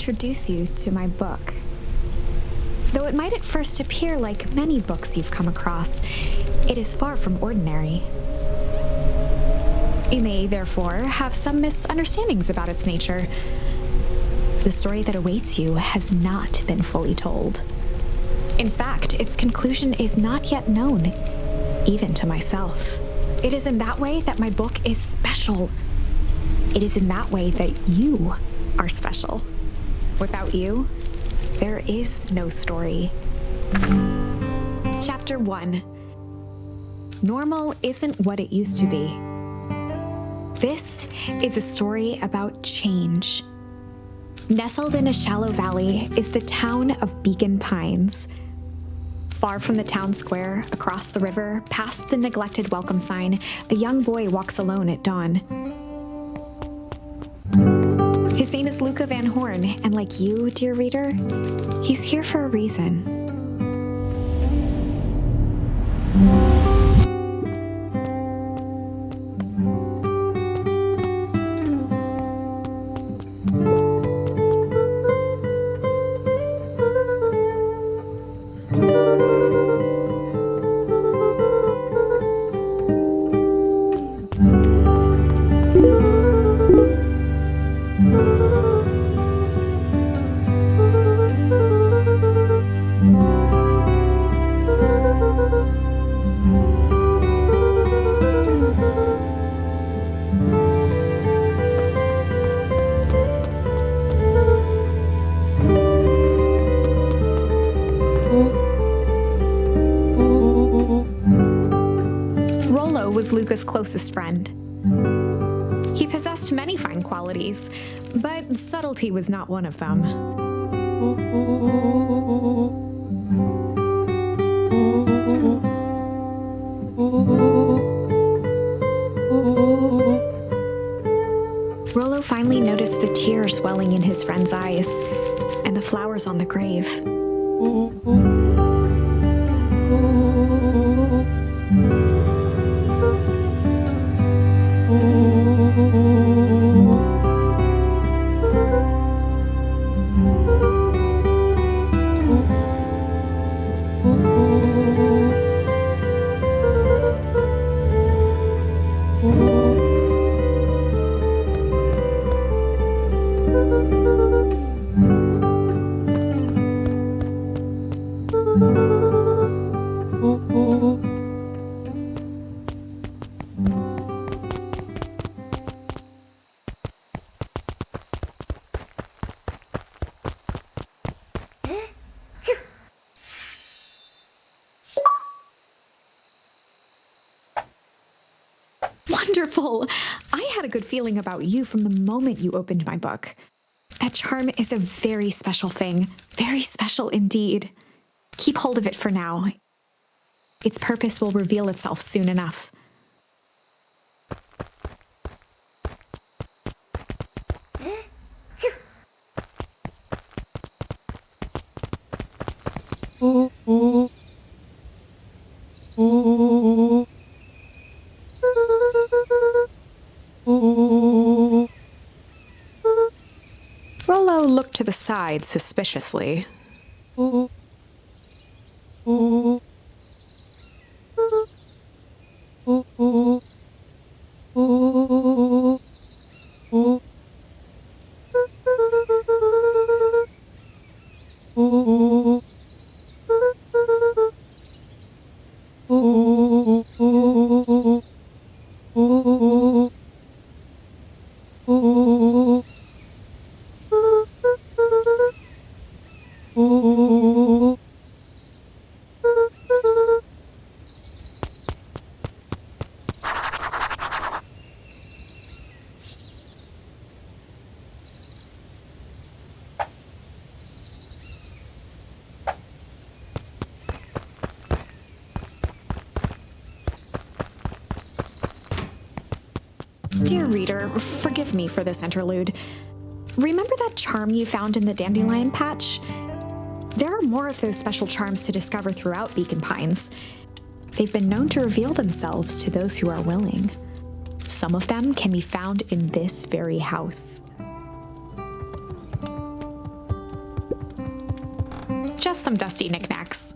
introduce you to my book. Though it might at first appear like many books you've come across, it is far from ordinary. You may, therefore, have some misunderstandings about its nature. The story that awaits you has not been fully told. In fact, its conclusion is not yet known, even to myself. It is in that way that my book is special. It is in that way that you are special. Without you, there is no story. Chapter 1. Normal isn't what it used to be. This is a story about change. Nestled in a shallow valley is the town of Beacon Pines. Far from the town square, across the river, past the neglected welcome sign, a young boy walks alone at dawn. His name is Luka Van Horn, and like you, dear reader, he's here for a reason. Was Luka's closest friend. He possessed many fine qualities, but subtlety was not one of them. Rollo finally noticed the tears welling in his friend's eyes and the flowers on the grave. Wonderful! I had a good feeling about you from the moment you opened my book. That charm is a very special thing. Very special indeed. Keep hold of it for now. Its purpose will reveal itself soon enough. Rollo looked to the side suspiciously. Dear reader, forgive me for this interlude. Remember that charm you found in the dandelion patch? There are more of those special charms to discover throughout Beacon Pines. They've been known to reveal themselves to those who are willing. Some of them can be found in this very house. just some dusty knickknacks.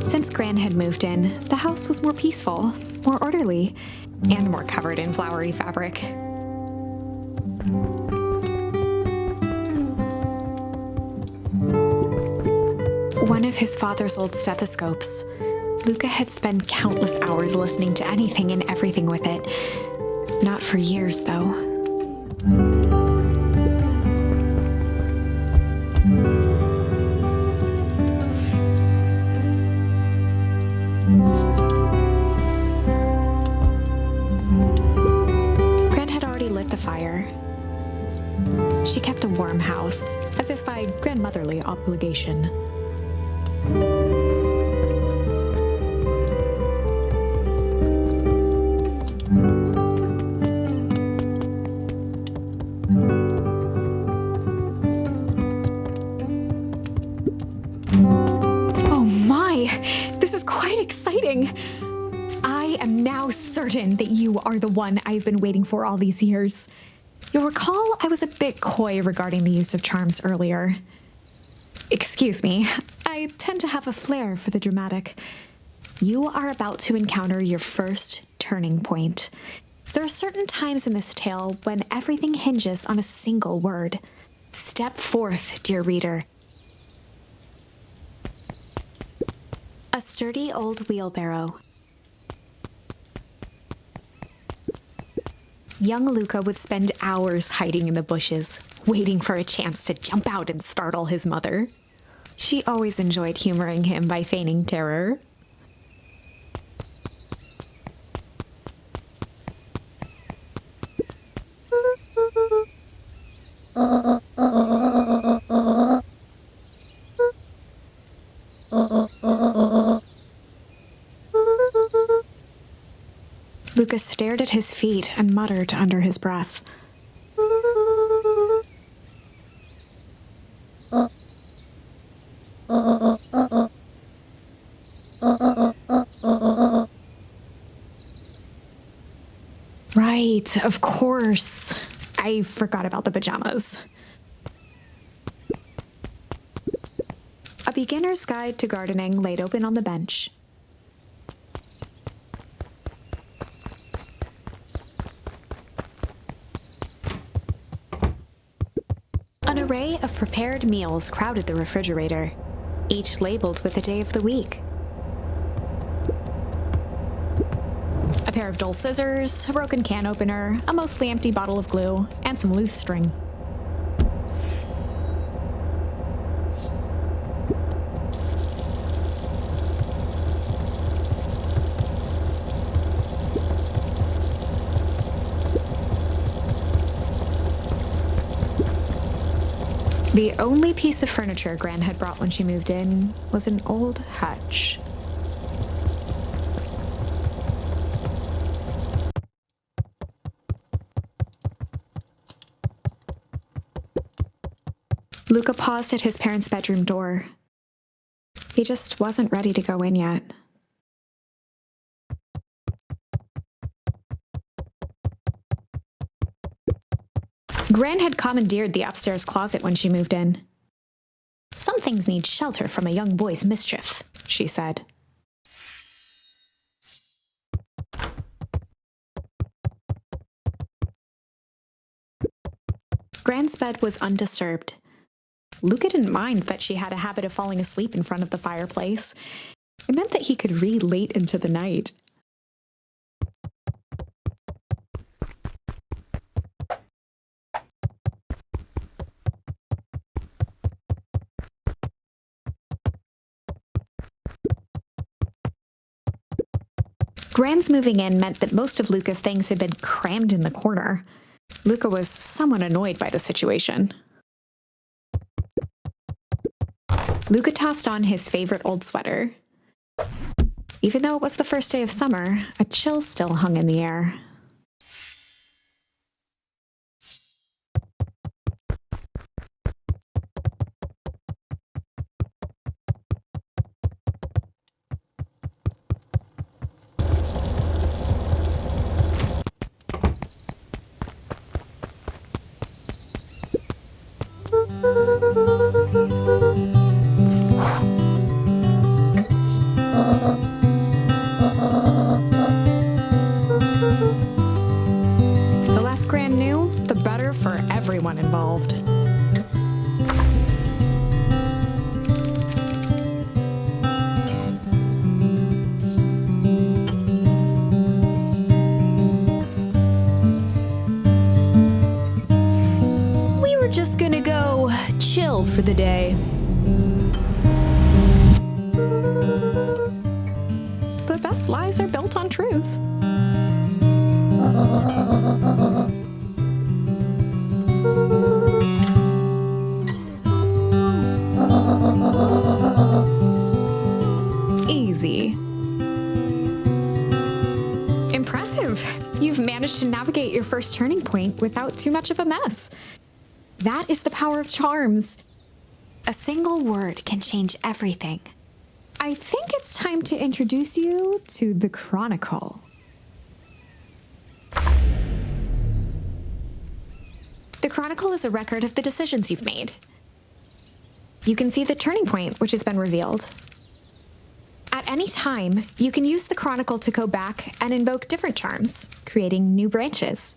Since Gran had moved in, the house was more peaceful, more orderly, and more covered in flowery fabric. One of his father's old stethoscopes. Luka had spent countless hours listening to anything and everything with it. Not for years, though. Gran had already lit the fire. She kept a warm house, as if by grandmotherly obligation. Oh my! This is quite exciting! I am now certain that you are the one I've been waiting for all these years. You'll recall I was a bit coy regarding the use of charms earlier. Excuse me, I tend to have a flair for the dramatic. You are about to encounter your first turning point. There are certain times in this tale when everything hinges on a single word. Step forth, dear reader. A sturdy old wheelbarrow. Young Luka would spend hours hiding in the bushes, waiting for a chance to jump out and startle his mother. She always enjoyed humoring him by feigning terror. Luka stared at his feet and muttered under his breath. Right, of course. I forgot about the pajamas. A beginner's guide to gardening laid open on the bench. An array of prepared meals crowded the refrigerator, each labeled with the day of the week. A pair of dull scissors, a broken can opener, a mostly empty bottle of glue, and some loose string. The only piece of furniture Gran had brought when she moved in was an old hutch. Luka paused at his parents' bedroom door. He just wasn't ready to go in yet. Gran had commandeered the upstairs closet when she moved in. "Some things need shelter from a young boy's mischief," she said. Gran's bed was undisturbed. Luka didn't mind that she had a habit of falling asleep in front of the fireplace. It meant that he could read late into the night. Gran's moving in meant that most of Luka's things had been crammed in the corner. Luka was somewhat annoyed by the situation. Luka tossed on his favorite old sweater. Even though it was the first day of summer, a chill still hung in the air. everyone involved. We were just gonna go chill for the day. The best lies are built on truth. Easy. Impressive. You've managed to navigate your first turning point without too much of a mess. That is the power of charms. A single word can change everything. I think it's time to introduce you to the Chronicle. The Chronicle is a record of the decisions you've made. You can see the turning point which has been revealed. At any time, you can use the Chronicle to go back and invoke different charms, creating new branches.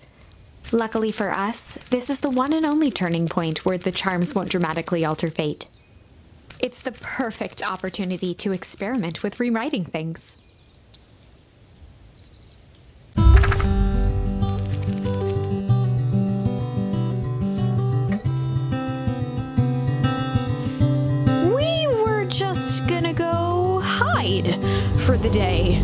Luckily for us, this is the one and only turning point where the charms won't dramatically alter fate. It's the perfect opportunity to experiment with rewriting things. We were just gonna go hide for the day.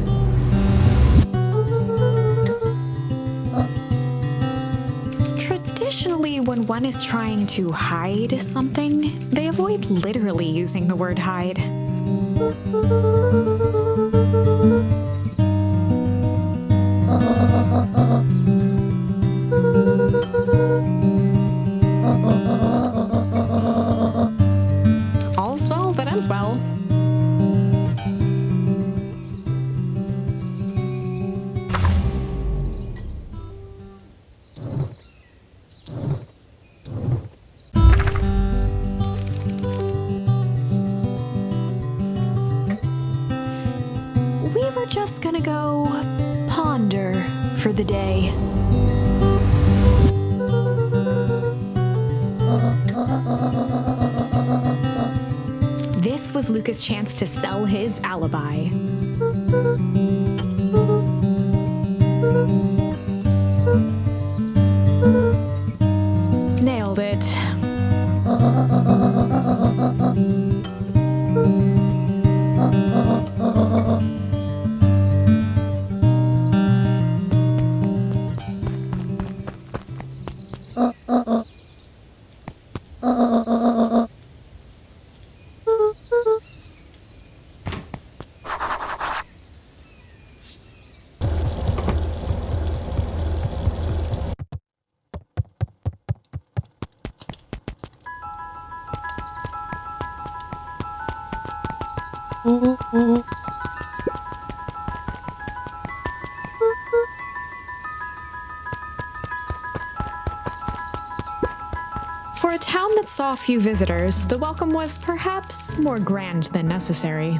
Traditionally, when one is trying to hide something, they avoid literally using the word hide. All's well that ends well. We were just gonna go ponder for the day. This was Luka's chance to sell his alibi. Nailed it. For a town that saw few visitors, the welcome was perhaps more grand than necessary.